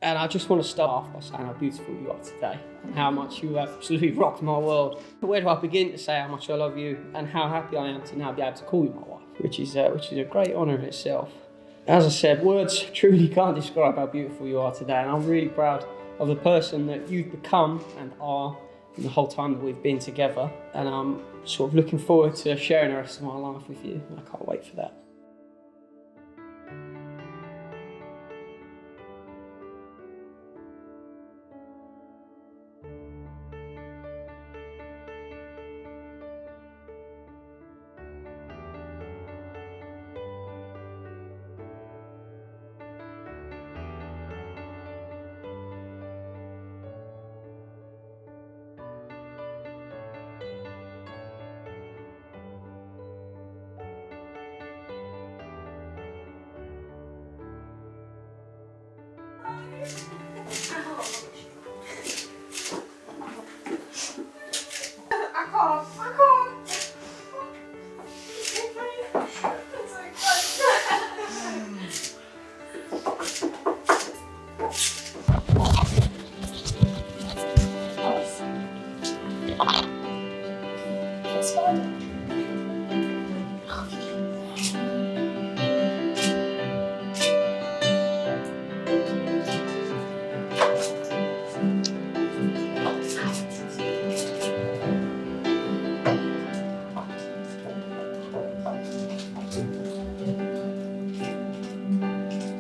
And I just want to start off by saying how beautiful you are today and how much you have absolutely rocked my world. Where do I begin to say how much I love you and how happy I am to now be able to call you my wife, which is a great honour in itself. As I said, words truly can't describe how beautiful you are today, and I'm really proud of the person that you've become and are in the whole time that we've been together. And I'm sort of looking forward to sharing the rest of my life with you. I can't wait for that.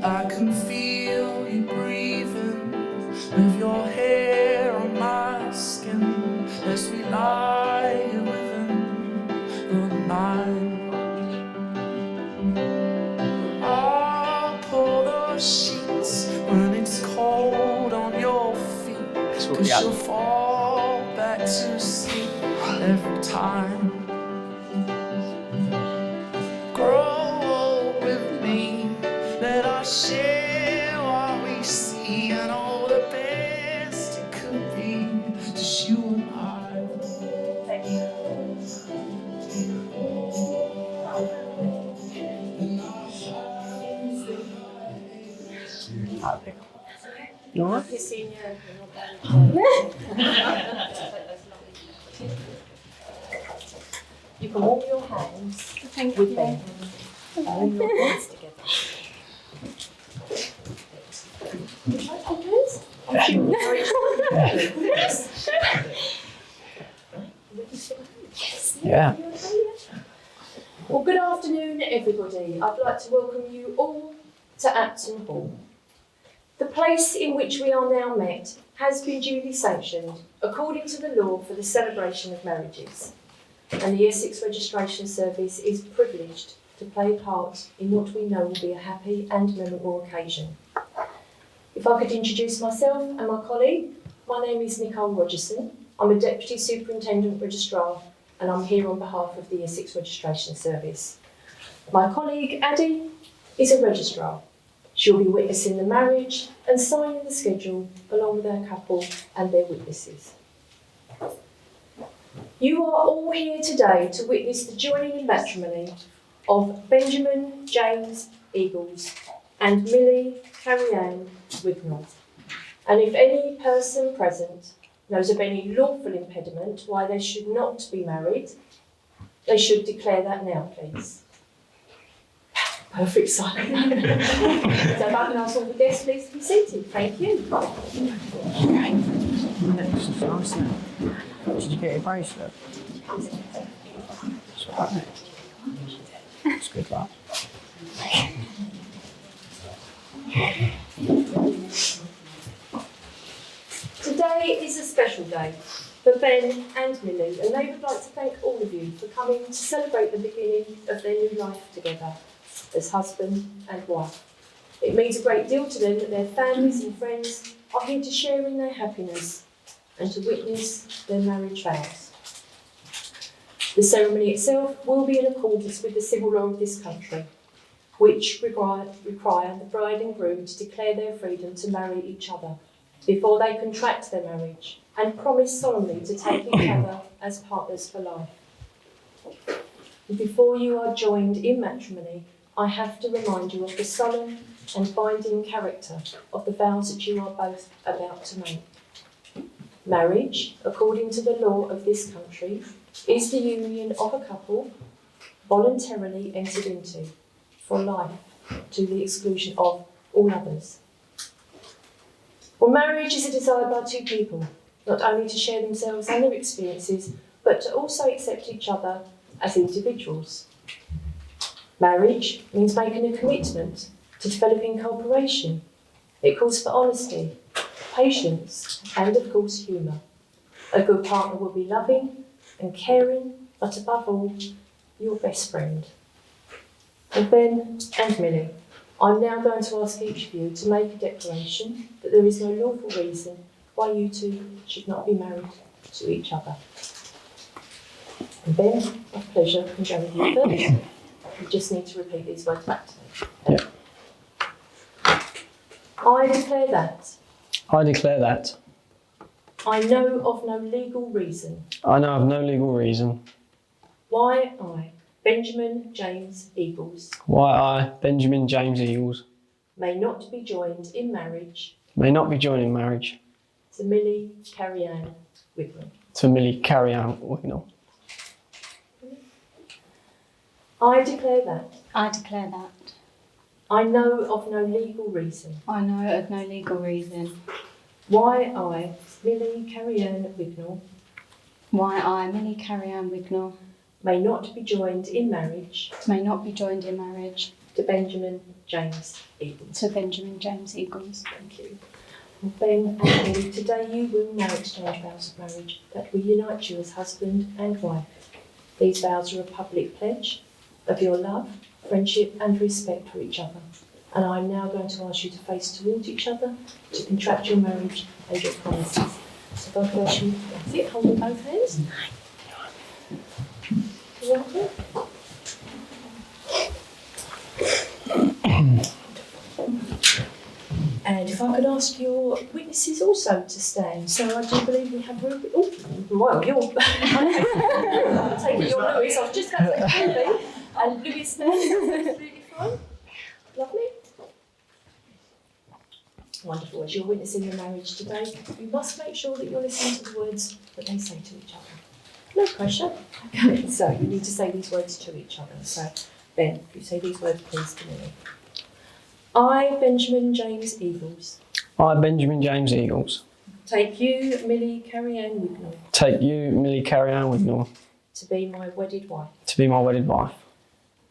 I can feel you breathing with your hair on my skin as we lie within the night. I'll pull the sheets when it's cold on your feet, 'cause you'll fall back to sleep every time. Grow old with me, let us share what we see, and all the best it could be, just you and I. You all right? You can warm your hands with them. Warm your hands together. Would you like photos? Yes. Yeah. Well, good afternoon, everybody. I'd like to welcome you all to Apton Hall. The place in which we are now met has been duly sanctioned according to the law for the celebration of marriages, and the Essex Registration Service is privileged to play a part in what we know will be a happy and memorable occasion. If I could introduce myself and my colleague, my name is Nicole Rogerson. I'm a Deputy Superintendent Registrar, and I'm here on behalf of the Essex Registration Service. My colleague, Addie, is a registrar. She'll be witnessing the marriage and signing the schedule along with her couple and their witnesses. You are all here today to witness the joining in matrimony of Benjamin James Eagles and Millie Carrie-Anne Wignall. And if any person present knows of any lawful impediment why they should not be married, they should declare that now, please. Perfect silence. So if I can ask all the guests please to be seated. Thank you. Okay. Nice. Did you get a bracelet? That's good, right? Today is a special day for Ben and Millie, and they would like to thank all of you for coming to celebrate the beginning of their new life together as husband and wife. It means a great deal to them that their families and friends are here to share in their happiness and to witness their marriage vows. The ceremony itself will be in accordance with the civil law of this country, which require the bride and groom to declare their freedom to marry each other before they contract their marriage and promise solemnly to take each other as partners for life. And before you are joined in matrimony, I have to remind you of the solemn and binding character of the vows that you are both about to make. Marriage, according to the law of this country, is the union of a couple voluntarily entered into for life to the exclusion of all others. Well, marriage is a desire by two people, not only to share themselves and their experiences, but to also accept each other as individuals. Marriage means making a commitment to developing cooperation. It calls for honesty, patience, and of course humour. A good partner will be loving and caring, but above all, your best friend. And Ben and Millie, I'm now going to ask each of you to make a declaration that there is no lawful reason why you two should not be married to each other. And Ben, with pleasure, can go with you first. You just need to repeat these words back to me. Yeah. I declare that. I declare that. I know of no legal reason. I know of no legal reason Why I, Benjamin James Eagles, why I, Benjamin James Eagles, may not be joined in marriage may not be joined in marriage to Millie Carrie-Ann Wigram. to Millie Carrie-Ann Wignall. I declare that. I declare that. I know of no legal reason I know of no legal reason why I, Millie Carrie-Ann Wignall, why I, Millie Carrie-Ann Wignall, may not be joined in marriage may not be joined in marriage to Benjamin James Eagles. to Benjamin James Eagles. Thank you. Well, Ben and Millie, today you will now exchange vows of marriage that will unite you as husband and wife. These vows are a public pledge of your love, friendship and respect for each other. And I'm now going to ask you to face towards each other to contract your marriage and your promises. So if I could ask you, that's it, holding both hands. You right there? And if I could ask your witnesses also to stand. So I do believe we have Ruby. Oh, well, you're. I'll take it, you're Lewis. I was just about to say Ruby. And Lewis stands. Absolutely fine. Lovely. Wonderful. As you're witnessing the marriage today, you must make sure that you're listening to the words that they say to each other. No pressure. Okay, so you need to say these words to each other. So, Ben, if you say these words, please to me. I, Benjamin James Eagles, I, Benjamin James Eagles, take you, Millie Carrie-Ann Wignall, take you, Millie Carrie-Ann Wignall, to be my wedded wife. to be my wedded wife.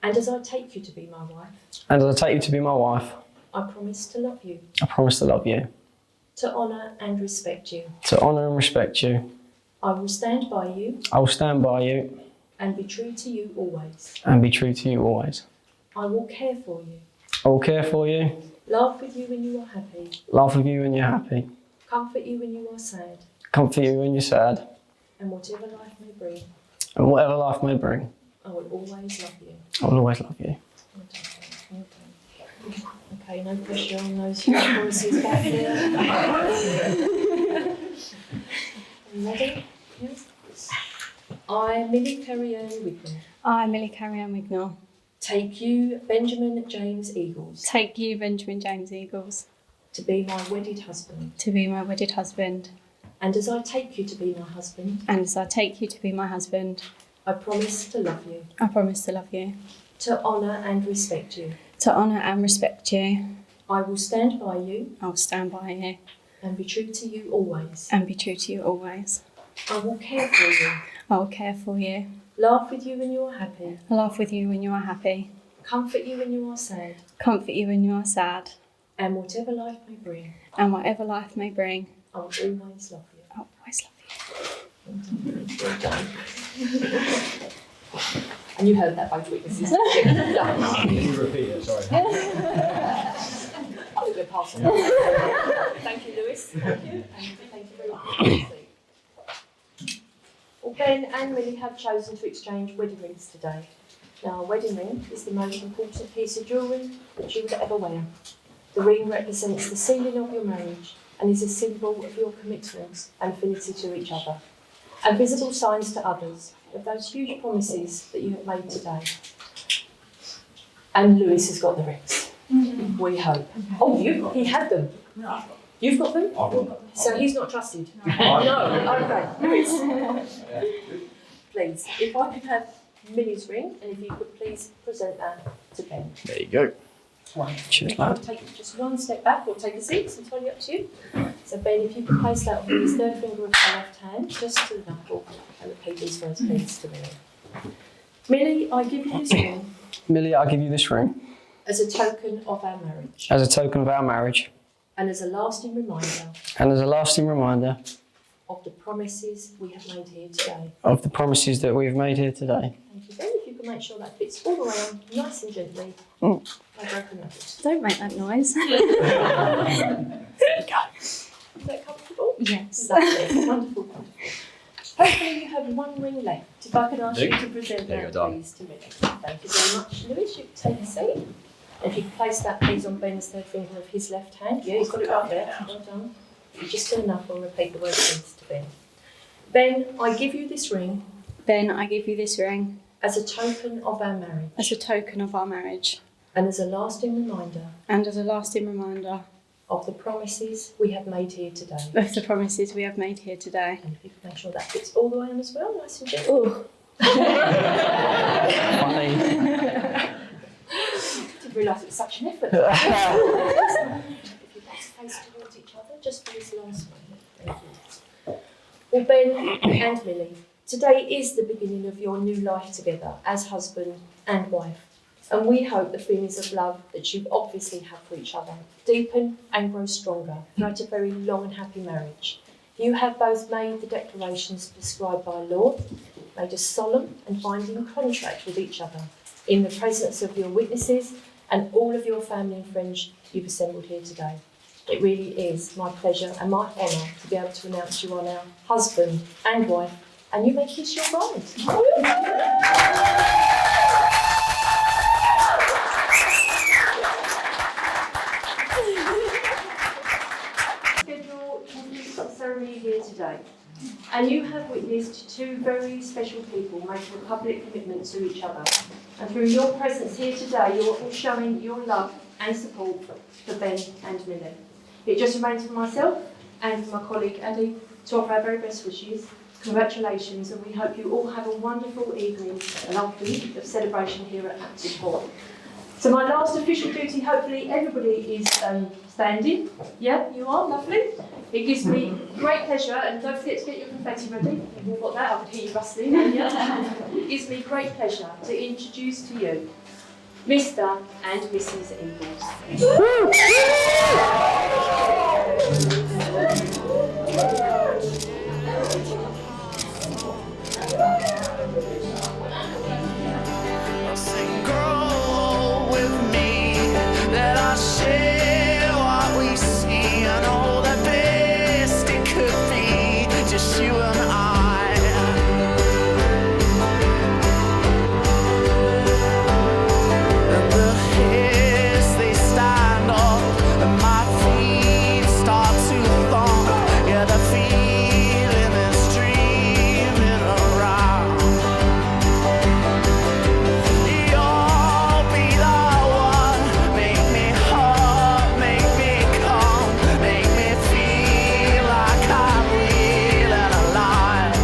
And as I take you to be my wife, And as I take you to be my wife, I promise to love you, I promise to love you, to honour and respect you. to honour and respect you. I will stand by you I will stand by you and be true to you always. and be true to you always. I will care for you, I will care for you, laugh with you when you are happy, laugh with you when you're happy, comfort you when you are sad, comfort you when you're sad, and whatever life may bring, and whatever life may bring, I will always love you. I will always love you. Well done, well done. Okay, no pressure on those huge promises back there. Are you ready? Yes. I, Millie Carrie-Ann Wignall, I, Millie Carrie-Ann Wignall, take you, Benjamin James Eagles, take you, Benjamin James Eagles, to be my wedded husband. to be my wedded husband. And as I take you to be my husband, And as I take you to be my husband, I promise to love you, I promise to love you, to honour and respect you. to honour and respect you. I will stand by you I will stand by you and be true to you always. and be true to you always. I will care for you, I will care for you, laugh with you when you are happy, laugh with you when you are happy, comfort you when you are sad, comfort you when you are sad, and whatever life may bring, and whatever life may bring, I will always love you. I will always love you. Well done. And you heard that, both witnesses. Done. Can you repeat it? Sorry. I think we're passing. Thank you, Lewis. Thank you. And thank you very much. Well, Ben and Millie have chosen to exchange wedding rings today. Now, a wedding ring is the most important piece of jewellery that you would ever wear. The ring represents the sealing of your marriage and is a symbol of your commitment and affinity to each other, and visible signs to others of those huge promises that you have made today. And Lewis has got the rings. We hope. Oh, he had them. You've got them? I've got them. So he's not trusted? No, okay. Lewis. Please, if I could have Millie's ring, and if you could please present that to Ben. There you go. Cheers, I'll lad. take just one step back or take a seat, it's entirely up to you. So Ben, if you could place that on his third finger of your left hand, just to the knuckle, and repeat these words please to Millie. Millie, I give you this ring Millie, I give you this ring as a token of our marriage, as a token of our marriage and as a lasting reminder and as a lasting reminder of the promises we have made here today. of the promises that we have made here today. Thank you, Ben. If you can make sure that fits all around, nice and gently, Mm. no broken knuckles. Don't make that noise. Is that comfortable? Yes. Lovely. Wonderful, wonderful. Hopefully you have one ring left. If I could ask you to present There you that go, please to Millie. Thank you very much, Lewis. You can take a seat. If you could place that please on Ben's third finger of his left hand. Yeah, he's got it right there. Well done. You just turn up and repeat the word please to Ben. Ben, I give you this ring Ben, I give you this ring as a token of our marriage as a token of our marriage and as a lasting reminder and as a lasting reminder of the promises we have made here today. of the promises we have made here today. And if you can make sure that fits all the way on as well, nice and gentle. Oh, Funny. Didn't realise it was such an effort. If you both face towards each other, just for this last one. Thank you. Well, Ben and Millie, today is the beginning of your new life together as husband and wife. And we hope the feelings of love that you obviously have for each other deepen and grow stronger throughout a very long and happy marriage. You have both made the declarations prescribed by law, made a solemn and binding contract with each other in the presence of your witnesses and all of your family and friends you've assembled here today. It really is my pleasure and my honour to be able to announce you are now husband and wife, and you may kiss your bride. Schedule to complete the ceremony here today. And you have witnessed two very special people making a public commitment to each other. And through your presence here today, you're all showing your love and support for Ben and Millie. It just remains for myself and for my colleague Andy to offer our very best wishes. Congratulations, and we hope you all have a wonderful evening and afternoon of celebration here at Apton Hall. So my last official duty, hopefully everybody is standing. Yeah, you are, lovely. It gives me great pleasure, and don't forget to get your confetti ready. You've all got that, I could hear you rustling. Yeah. It gives me great pleasure to introduce to you Mr. and Mrs. Eagles. Sing, grow with me, that I share what we see. I know that best it could be just you and I. And the hairs they stand up, and my feet start to thump. Yeah, the feeling is dreaming around. You'll be the one, make me hurt, make me come, make me feel like I'm real and alive.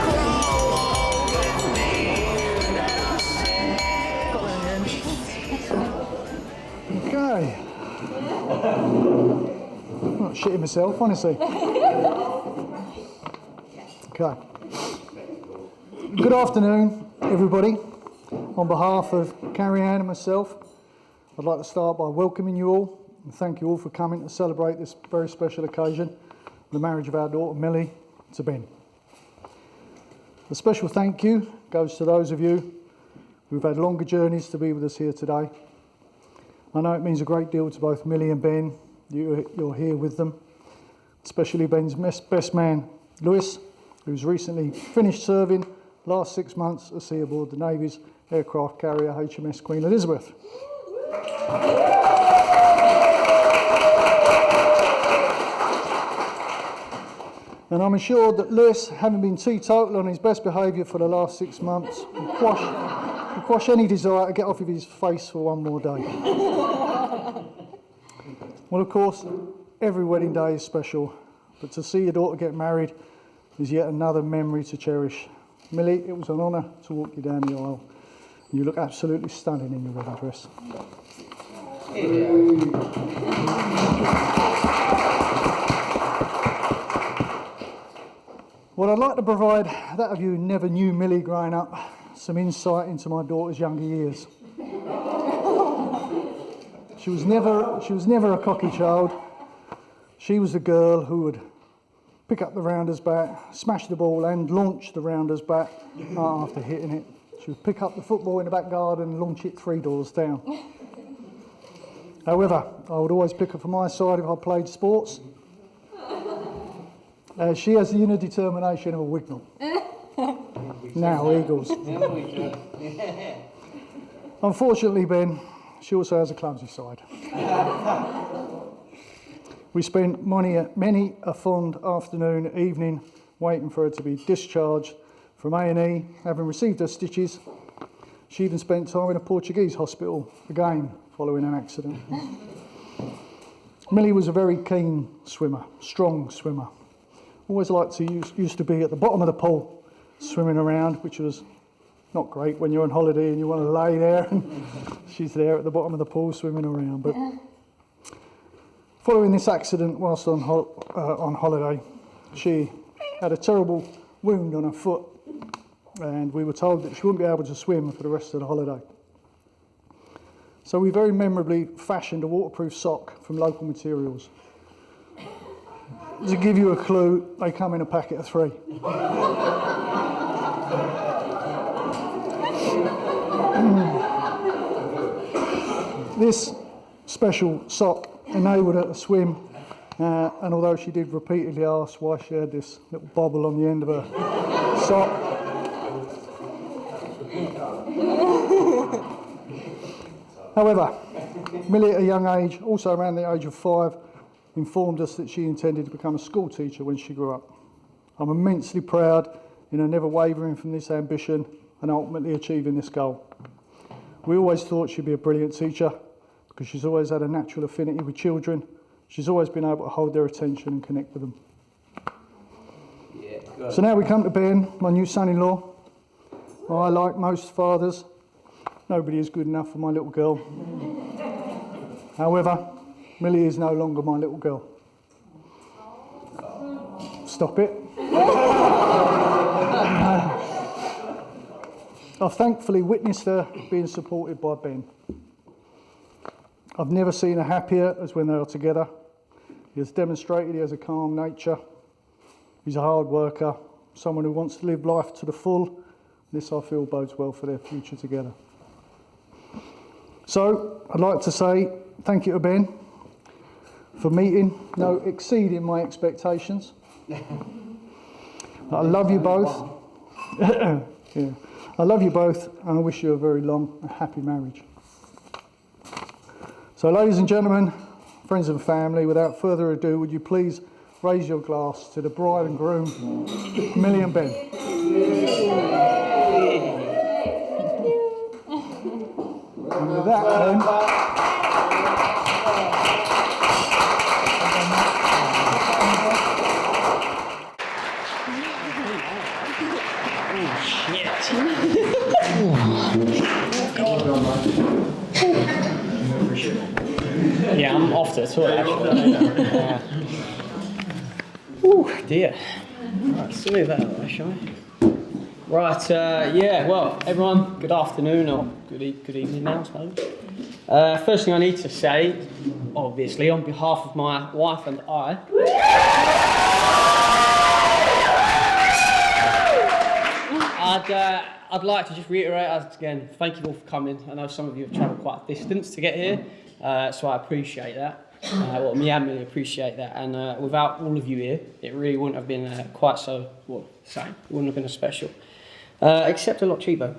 Grow with me. Okay. I'm not shitting myself, honestly. Okay. Good afternoon, everybody. On behalf of Carrie Ann and myself, I'd like to start by welcoming you all and thank you all for coming to celebrate this very special occasion, the marriage of our daughter Millie to Ben. A special thank you goes to those of you who've had longer journeys to be with us here today. I know it means a great deal to both Millie and Ben. You're here with them, especially Ben's best man, Lewis, who's recently finished serving last 6 months at sea aboard the Navy's aircraft carrier HMS Queen Elizabeth. And I'm assured that Lewis, having been teetotal on his best behaviour for the last 6 months, to quash any desire to get off of his face for one more day. Well, of course, every wedding day is special, but to see your daughter get married is yet another memory to cherish. Millie, it was an honour to walk you down the aisle. You look absolutely stunning in your wedding dress. Well, I'd like to provide that of you who never knew Millie growing up some insight into my daughter's younger years. She was never a cocky child. She was the girl who would pick up the rounder's bat, smash the ball and launch the rounder's bat after hitting it. She would pick up the football in the back garden and launch it 3 doors down. However, I would always pick her for my side if I played sports. She has the inner determination of a Wignall. Now, Eagles. Unfortunately, Ben, she also has a clumsy side. We spent many a fond afternoon, evening, waiting for her to be discharged from A&E, having received her stitches. She even spent time in a Portuguese hospital, again, following an accident. Millie was a very keen swimmer, strong swimmer. Always liked to used to be at the bottom of the pool, swimming around, which was not great when you're on holiday and you want to lay there. And she's there at the bottom of the pool swimming around. But following this accident whilst on holiday, she had a terrible wound on her foot, and we were told that she wouldn't be able to swim for the rest of the holiday. So we very memorably fashioned a waterproof sock from local materials. To give you a clue, they come in a packet of 3. This special sock enabled her to swim, and although she did repeatedly ask why she had this little bobble on the end of her sock, however, Millie at a young age, also around the age of 5, informed us that she intended to become a school teacher when she grew up. I'm immensely proud in her never wavering from this ambition and ultimately achieving this goal. We always thought she'd be a brilliant teacher because she's always had a natural affinity with children. She's always been able to hold their attention and connect with them. Yeah, so now we come to Ben, my new son-in-law. I, like most fathers, nobody is good enough for my little girl. However, Millie is no longer my little girl. Stop it. I've thankfully witnessed her being supported by Ben. I've never seen her happier as when they are together. He has demonstrated he has a calm nature. He's a hard worker, someone who wants to live life to the full. This, I feel, bodes well for their future together. So, I'd like to say thank you to Ben for exceeding my expectations. I love you both. Yeah. I love you both, and I wish you a very long and happy marriage. So, ladies and gentlemen, friends and family, without further ado, would you please raise your glass to the bride and groom, Millie and Ben. And with that, then, yeah, I'm off to the toilet actually. Oh dear. Right, smooth that out, shall we? Right, well, everyone, good afternoon or good evening now, I suppose. First thing I need to say, obviously, on behalf of my wife and I, I'd like to just reiterate again, thank you all for coming. I know some of you have travelled quite a distance to get here, so I appreciate that. Me and Millie appreciate that, and without all of you here, it really wouldn't have been quite so, same. It wouldn't have been as special. Except a lot cheaper.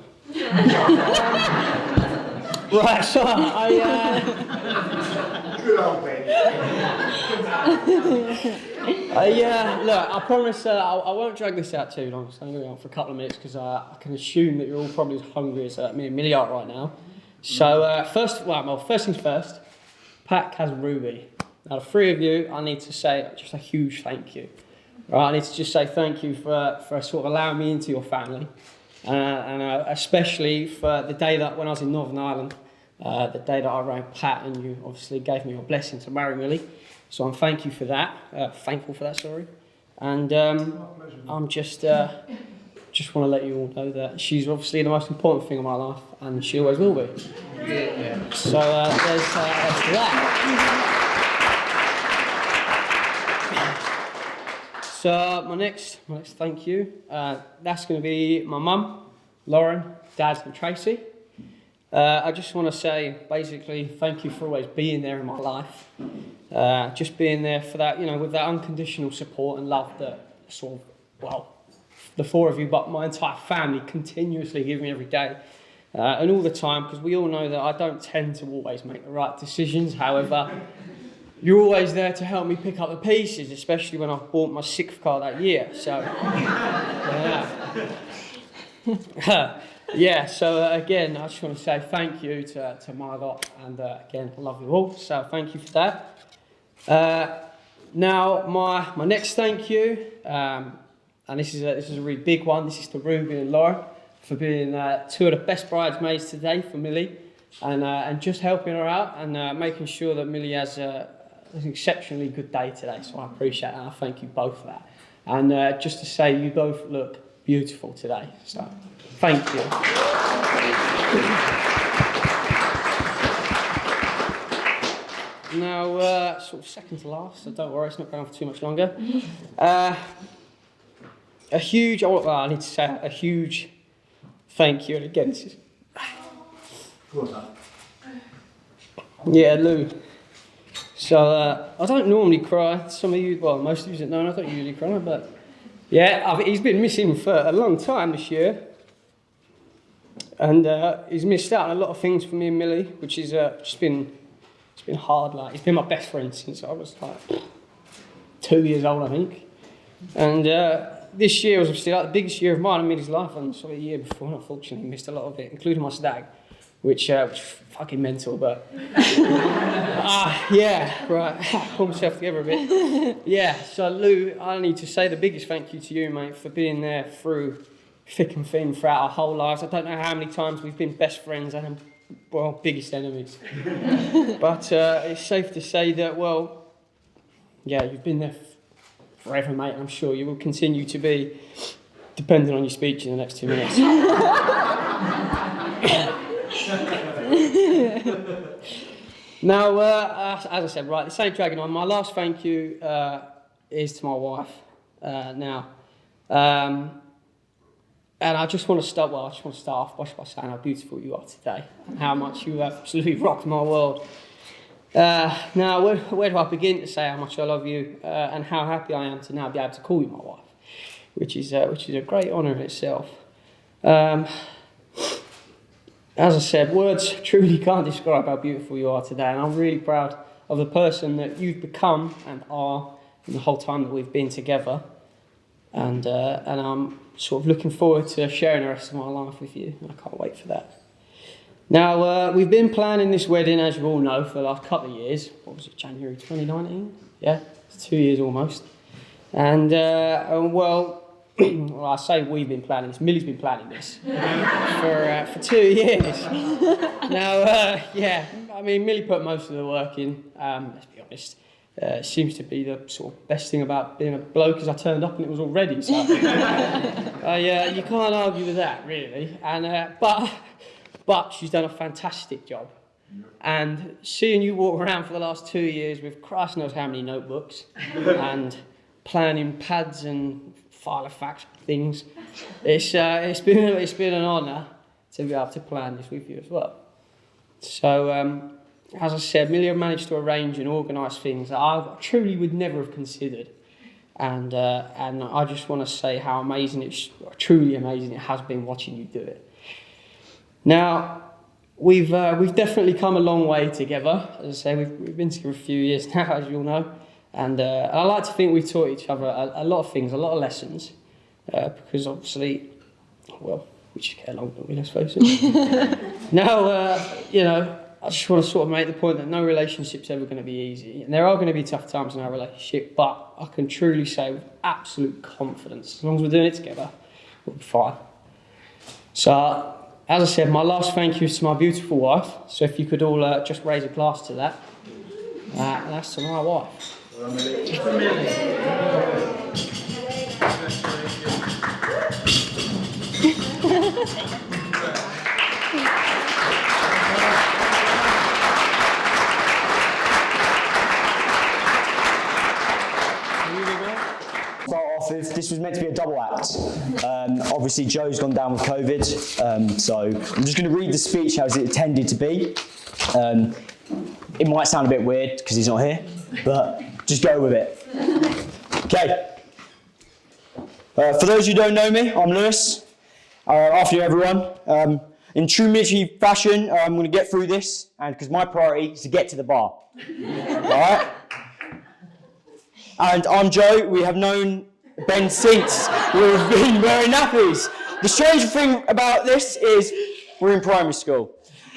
Right, so Good old Ben. Look, I promise I won't drag this out too long. It's only going to go on for a couple of minutes because I can assume that you're all probably as hungry as me and Millie are right now. So first things first, Pat, Kaz and Ruby. Now the three of you, I need to say just a huge thank you. Right, I need to just say thank you for sort of allowing me into your family. And especially for the day that when I was in Northern Ireland, the day that I rang Pat and you obviously gave me your blessing to marry Millie. So I'm thankful for that, sorry. And I'm just want to let you all know that she's obviously the most important thing in my life and she always will be. Yeah. So there's that. So my next thank you, that's going to be my mum, Lauren, Dad and Tracy. I just want to say basically thank you for always being there in my life. Just being there for that, with that unconditional support and love that the four of you, but my entire family continuously give me every day. And all the time, because we all know that I don't tend to always make the right decisions. However, you're always there to help me pick up the pieces, especially when I've bought my 6th car that year. So, so again, I just want to say thank you to my lot, and again, I love you all, so thank you for that. Now, my next thank you, and this is a really big one, this is to Ruby and Lauren for being two of the best bridesmaids today for Millie, and just helping her out and making sure that Millie has an exceptionally good day today, so I appreciate that. I thank you both for that. And just to say, you both look beautiful today, so thank you. Now, sort of second to last, so don't worry, it's not going on for too much longer. I need to say a huge thank you, and again, this is... Yeah, Lou. So, I don't normally cry. Some of you, well, most of you don't know, I don't usually cry, but yeah, he's been missing for a long time this year. And he's missed out on a lot of things for me and Millie, which is it's been hard. Like, he's been my best friend since I was like 2 years old, I think. And this year was obviously like the biggest year of mine and Millie's life, and sort of the year before, unfortunately, missed a lot of it, including my stag, which was fucking mental, but pull myself together a bit. Yeah, so Lou, I need to say the biggest thank you to you, mate, for being there through thick and thin throughout our whole lives. I don't know how many times we've been best friends and, well, biggest enemies. But it's safe to say that, you've been there forever, mate, and I'm sure you will continue to be, depending on your speech in the next 2 minutes. Now, as I said, right, this ain't dragging on. My last thank you is to my wife now. And I just want to start off by saying how beautiful you are today and how much you have absolutely rocked my world. Now, where do I begin to say how much I love you and how happy I am to now be able to call you my wife, which is a great honour in itself. As I said, words truly can't describe how beautiful you are today, and I'm really proud of the person that you've become and are in the whole time that we've been together. And I'm sort of looking forward to sharing the rest of my life with you, and I can't wait for that. Now, we've been planning this wedding, as you all know, for the last couple of years. What was it, January 2019? Yeah, it's 2 years almost. And, well, I say we've been planning this, Millie's been planning this for 2 years. Now, I mean, Millie put most of the work in, let's be honest. It seems to be the sort of best thing about being a bloke is I turned up and it was all ready. So you can't argue with that, really. And but she's done a fantastic job. And seeing you walk around for the last 2 years with Christ knows how many notebooks and planning pads and filofax things, it's been an honour to be able to plan this with you as well. So. As I said, Millie managed to arrange and organise things that I truly would never have considered, and I just want to say how truly amazing it has been watching you do it. Now, we've definitely come a long way together. As I say, we've been together a few years now, as you all know, And I like to think we've taught each other a lot of things, a lot of lessons, because obviously, well, we just get along, don't we, let's face it. Now, you know, I just want to sort of make the point that no relationship's ever going to be easy. And there are going to be tough times in our relationship, but I can truly say with absolute confidence, as long as we're doing it together, we'll be fine. So, as I said, my last thank you is to my beautiful wife. So if you could all just raise a glass to that. And that's to my wife. This was meant to be a double act. Obviously, Joe's gone down with COVID, so I'm just going to read the speech as it intended to be. It might sound a bit weird because he's not here, but just go with it. Okay. For those who don't know me, I'm Lewis. After you, everyone. In true military fashion, I'm going to get through this, and because my priority is to get to the bar. All right? And I'm Joe. We have known Ben since we've been wearing nappies. The strange thing about this is we're in primary school.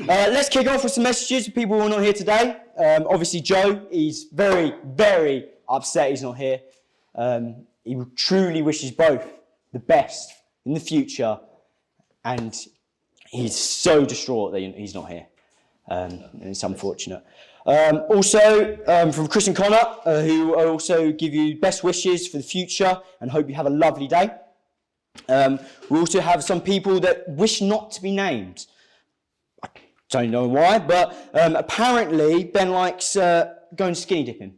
Let's kick off with some messages for people who are not here today. Obviously, Joe, he's very, very upset he's not here. He truly wishes both the best in the future, and he's so distraught that he's not here. And it's unfortunate. Also, from Chris and Connor, who also give you best wishes for the future and hope you have a lovely day. We also have some people that wish not to be named. I don't know why, but apparently Ben likes going skinny dipping.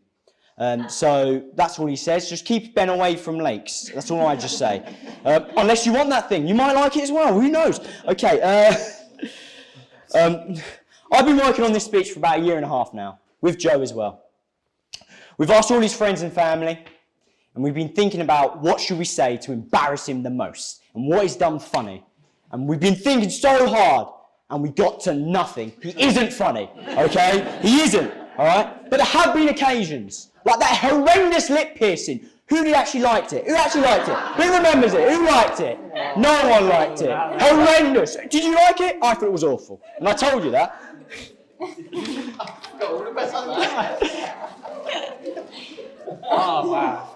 So that's all he says. Just keep Ben away from lakes. That's all I just say. Unless you want that thing. You might like it as well. Who knows? Okay. I've been working on this speech for about 1.5 years now, with Joe as well. We've asked all his friends and family, and we've been thinking about what should we say to embarrass him the most, and what he's done funny. And we've been thinking so hard, and we got to nothing. He isn't funny, okay? He isn't, all right? But there have been occasions, like that horrendous lip piercing. Who actually liked it? Who actually liked it? Who remembers it? Who liked it? No one liked it. Horrendous. Did you like it? I thought it was awful. And I told you that. Oh, wow.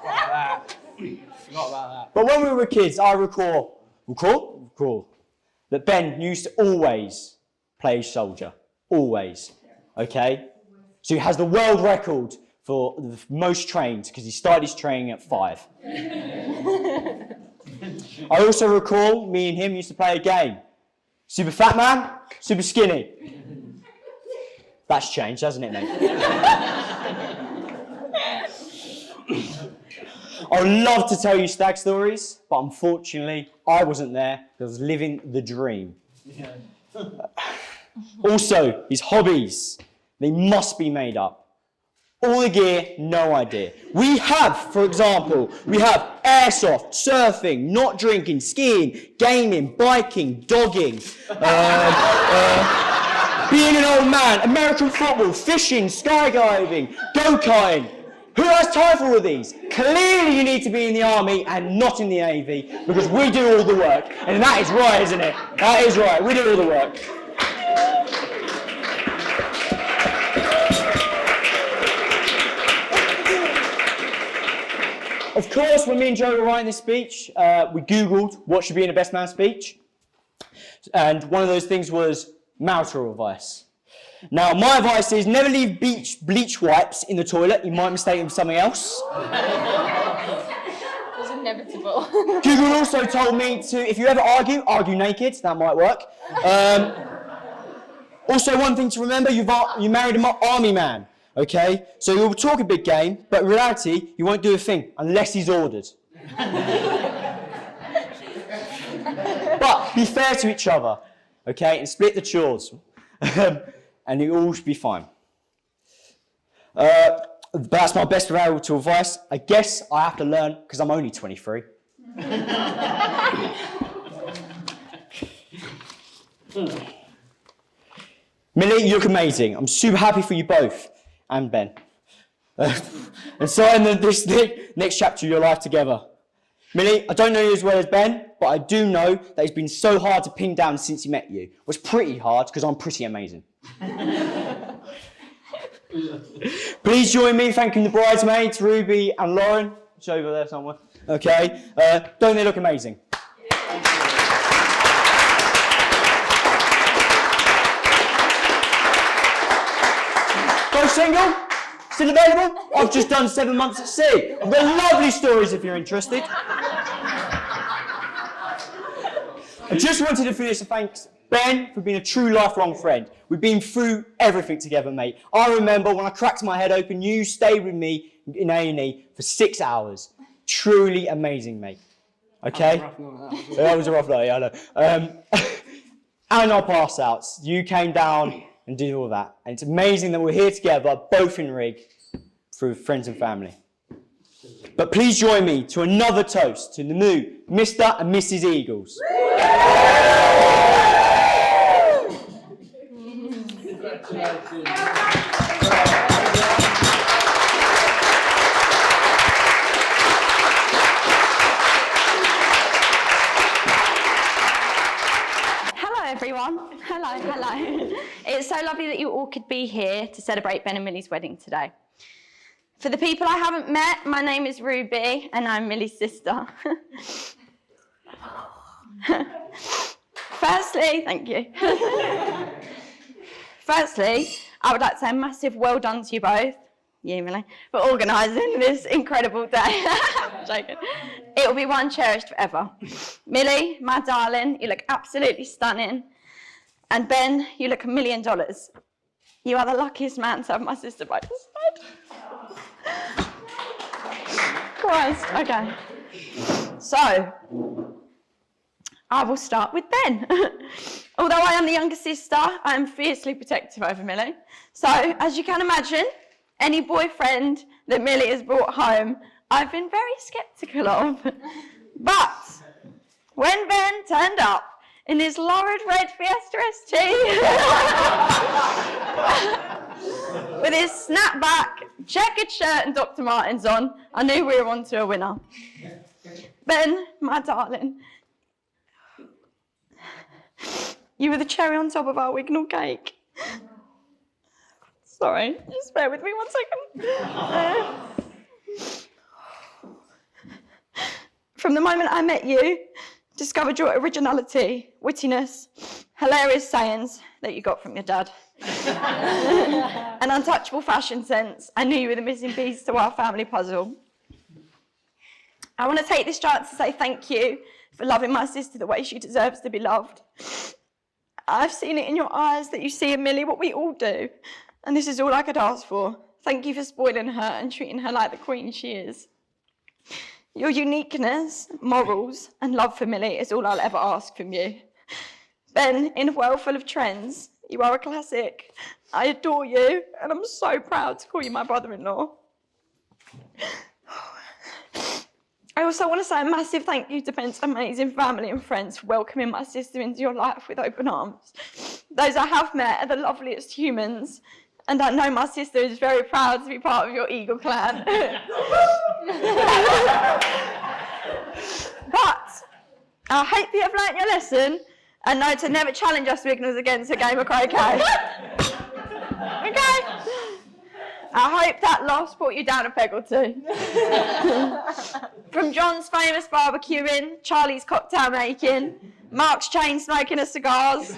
Forgot about that. But when we were kids, I recall that Ben used to always play soldier. Always. Okay? So he has the world record for the most trained, because he started his training at 5. I also recall me and him used to play a game. Super fat man, super skinny. That's changed, hasn't it, mate? I would love to tell you stag stories, but unfortunately, I wasn't there because I was living the dream. Also, his hobbies, they must be made up. All the gear, no idea. We have, for example, airsoft, surfing, not drinking, skiing, gaming, biking, dogging, being an old man, American football, fishing, skydiving, go-karting. Who has time for all of these? Clearly you need to be in the army and not in the AV, because we do all the work. And that is right, isn't it? That is right, we do all the work. Of course, when me and Joe were writing this speech, we Googled what should be in a best man speech. And one of those things was marital advice. Now, my advice is never leave bleach wipes in the toilet. You might mistake them for something else. It was inevitable. Google also told me to, if you ever argue naked. That might work. Also, one thing to remember, you married an army man. Okay, so you'll talk a big game, but in reality, you won't do a thing unless he's ordered. But be fair to each other, okay, and split the chores, and it all should be fine. But that's my best marital advice. I guess I have to learn because I'm only 23. Millie, you look amazing. I'm super happy for you both. And Ben. and starting this next chapter of your life together. Millie, I don't know you as well as Ben, but I do know that it's been so hard to pin down since he met you. It was pretty hard because I'm pretty amazing. Please join me thanking the bridesmaids, Ruby and Lauren. It's over there somewhere. Okay. Don't they look amazing? Both single? Still available? I've just done 7 months at sea. I've got lovely stories if you're interested. I just wanted to finish to thank Ben for being a true lifelong friend. We've been through everything together, mate. I remember when I cracked my head open, you stayed with me in A&E for 6 hours. Truly amazing, mate. Okay? That was a rough night, yeah, I know. And our pass outs. You came down and did all that. And it's amazing that we're here together, both in Rig, through friends and family. But please join me to another toast to the new Mr. and Mrs. Eagles. Everyone. Hello. It's so lovely that you all could be here to celebrate Ben and Millie's wedding today. For the people I haven't met, my name is Ruby and I'm Millie's sister. Thank you. Firstly, I would like to say a massive well done to you both, you Millie, for organising this incredible day. Joking. It will be one cherished forever. Millie, my darling, you look absolutely stunning. And Ben, you look $1 million. You are the luckiest man to have my sister by your side. Christ, okay. So, I will start with Ben. Although I am the younger sister, I am fiercely protective over Millie. So, as you can imagine, any boyfriend that Millie has brought home, I've been very sceptical of. But when Ben turned up in his lurid red Fiesta ST with his snapback, checkered shirt and Dr. Martens on, I knew we were on to a winner. Ben, my darling, you were the cherry on top of our Wignall cake. Sorry, just bear with me 1 second. From the moment I met you, discovered your originality, wittiness, hilarious sayings that you got from your dad, an untouchable fashion sense, I knew you were the missing piece to our family puzzle. I want to take this chance to say thank you for loving my sister the way she deserves to be loved. I've seen it in your eyes that you see in Millie what we all do, and this is all I could ask for. Thank you for spoiling her and treating her like the queen she is. Your uniqueness, morals, and love for Millie is all I'll ever ask from you. Ben, in a world full of trends, you are a classic. I adore you, and I'm so proud to call you my brother-in-law. I also want to say a massive thank you to Ben's amazing family and friends for welcoming my sister into your life with open arms. Those I have met are the loveliest humans, and I know my sister is very proud to be part of your Eagle clan. But I hope you have learnt your lesson and know to never challenge us Wignalls against a game of croquet. Okay? I hope that loss brought you down a peg or two. From John's famous barbecuing, Charlie's cocktail making, Mark's chain smoking of cigars,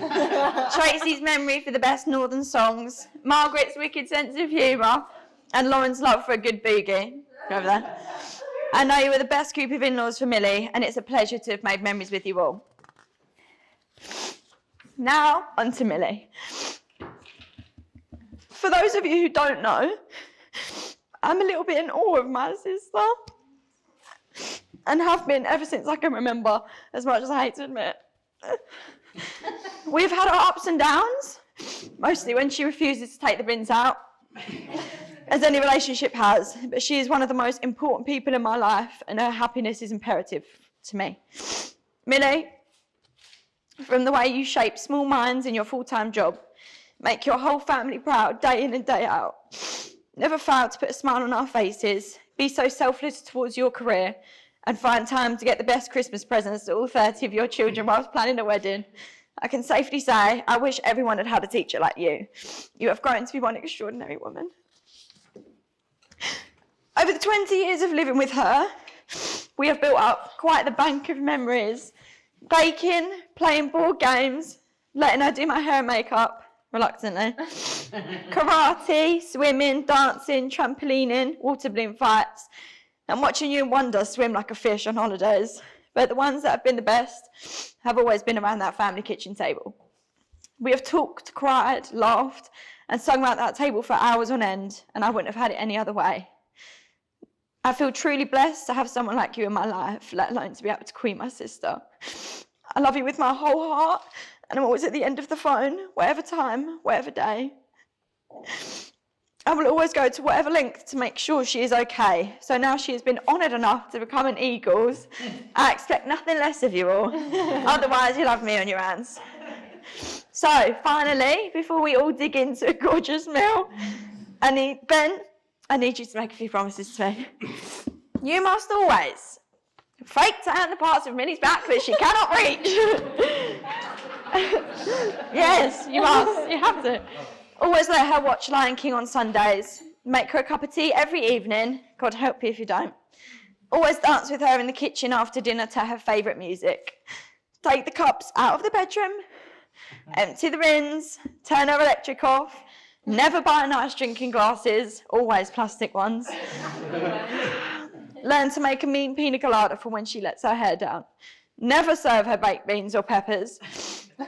Tracy's memory for the best northern songs, Margaret's wicked sense of humour, and Lauren's love for a good boogie. Over there. I know you were the best group of in-laws for Millie, and it's a pleasure to have made memories with you all. Now, on to Millie. For those of you who don't know, I'm a little bit in awe of my sister, and have been ever since I can remember, as much as I hate to admit. We've had our ups and downs, mostly when she refuses to take the bins out, as any relationship has, but she is one of the most important people in my life, and her happiness is imperative to me. Millie, from the way you shape small minds in your full-time job, make your whole family proud day in and day out. Never fail to put a smile on our faces, be so selfless towards your career, and find time to get the best Christmas presents to all 30 of your children whilst planning a wedding. I can safely say I wish everyone had had a teacher like you. You have grown to be one extraordinary woman. Over the 20 years of living with her, we have built up quite the bank of memories. Baking, playing board games, letting her do my hair and makeup, reluctantly. Karate, swimming, dancing, trampolining, water balloon fights, and watching you in wonder swim like a fish on holidays. But the ones that have been the best have always been around that family kitchen table. We have talked, cried, laughed, and sung around that table for hours on end, and I wouldn't have had it any other way. I feel truly blessed to have someone like you in my life, let alone to be able to queen my sister. I love you with my whole heart, and I'm always at the end of the phone, whatever time, whatever day. I will always go to whatever length to make sure she is okay. So now she has been honoured enough to become an Eagles. I expect nothing less of you all. Otherwise, you'll have me on your hands. So, finally, before we all dig into a gorgeous meal, Ben, I need you to make a few promises to me. You must always fake tan the parts of Millie's back that she cannot reach. Yes, you must. You have to. Always let her watch Lion King on Sundays. Make her a cup of tea every evening. God help you if you don't. Always dance with her in the kitchen after dinner to her favourite music. Take the cups out of the bedroom. Empty the bins. Turn her electric off. Never buy nice drinking glasses. Always plastic ones. Learn to make a mean pina colada for when she lets her hair down. Never serve her baked beans or peppers.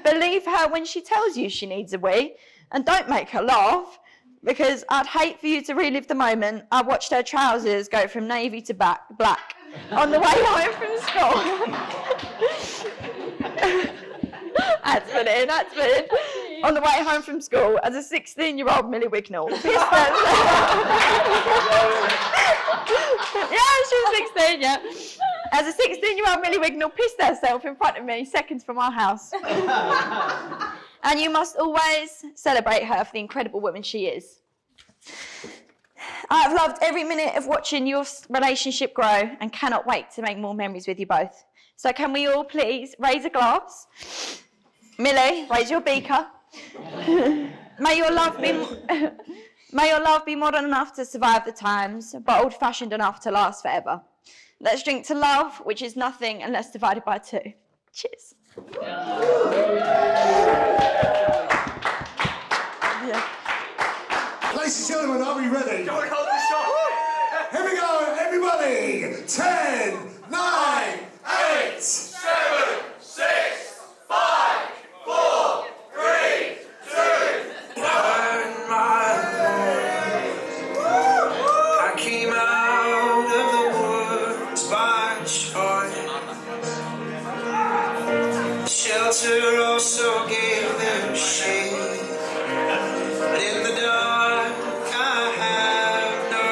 Believe her when she tells you she needs a wee. And don't make her laugh, because I'd hate for you to relive the moment I watched her trousers go from navy to black on the way home from school. That's brilliant. On the way home from school as a 16-year-old Millie Wignall. Yeah, she was 16, yeah. As a 16-year-old Millie Wignall pissed herself in front of me seconds from our house. And you must always celebrate her for the incredible woman she is. I have loved every minute of watching your relationship grow and cannot wait to make more memories with you both. So can we all please raise a glass? Millie, raise your beaker. May your love be modern enough to survive the times, but old-fashioned enough to last forever. Let's drink to love, which is nothing unless divided by two. Cheers. Ladies and gentlemen, are we ready? Here we go, everybody! 10, 9, 8, 7, 6, 5, 4, 3, 2, 1. I came out of the woods by choice. Shelter also gave them shade. But in the dark, I have no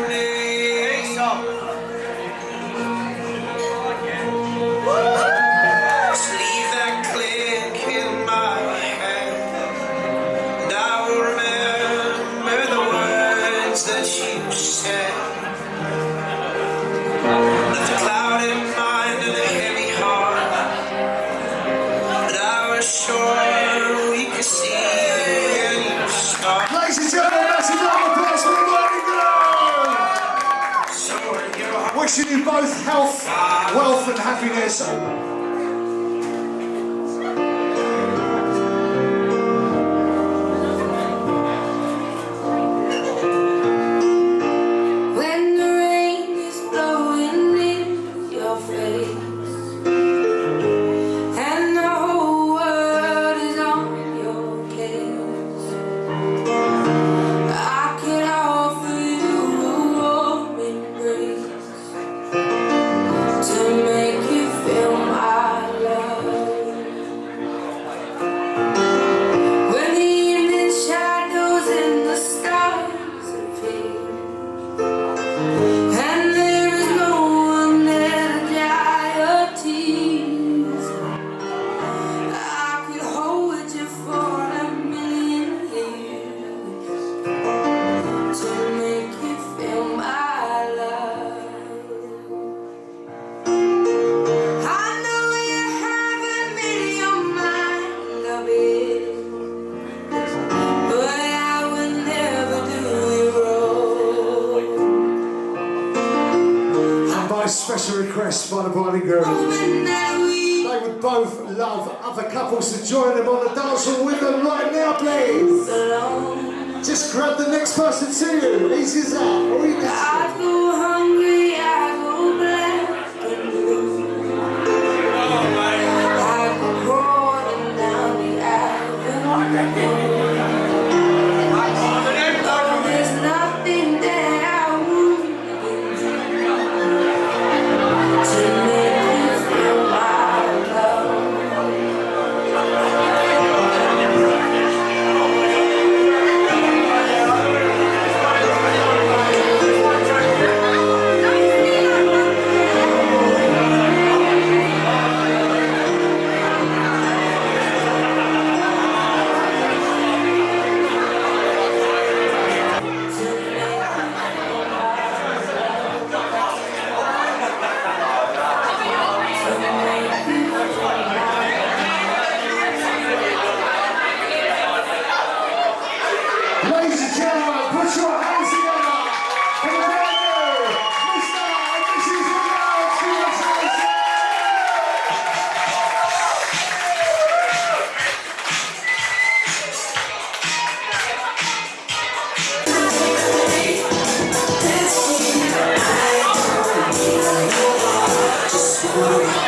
name. Just leave that click in my head, and I will remember the words that you said. Left a clouded mind and a heavy heart, but I was sure we could see a new start. Ladies and gentlemen, massive round of applause for the morning girl! Wishing you both health, wealth and happiness. When the rain is blowing in your face and the whole world is on your case, I could offer you a warm embrace to make you feel my special request by the bride and groom. They would both love other couples to join them on the dance floor with them right now, please. Just grab the next person to you. Easy as that. All you need to do. I go hungry, I go black and blue. I go crawling down the avenue. Oh, there's nothing that I wouldn't do to make you feel my love. Ladies and gentlemen, put your hands together for the brand new Mr. and Mrs. Williams. Congratulations! Just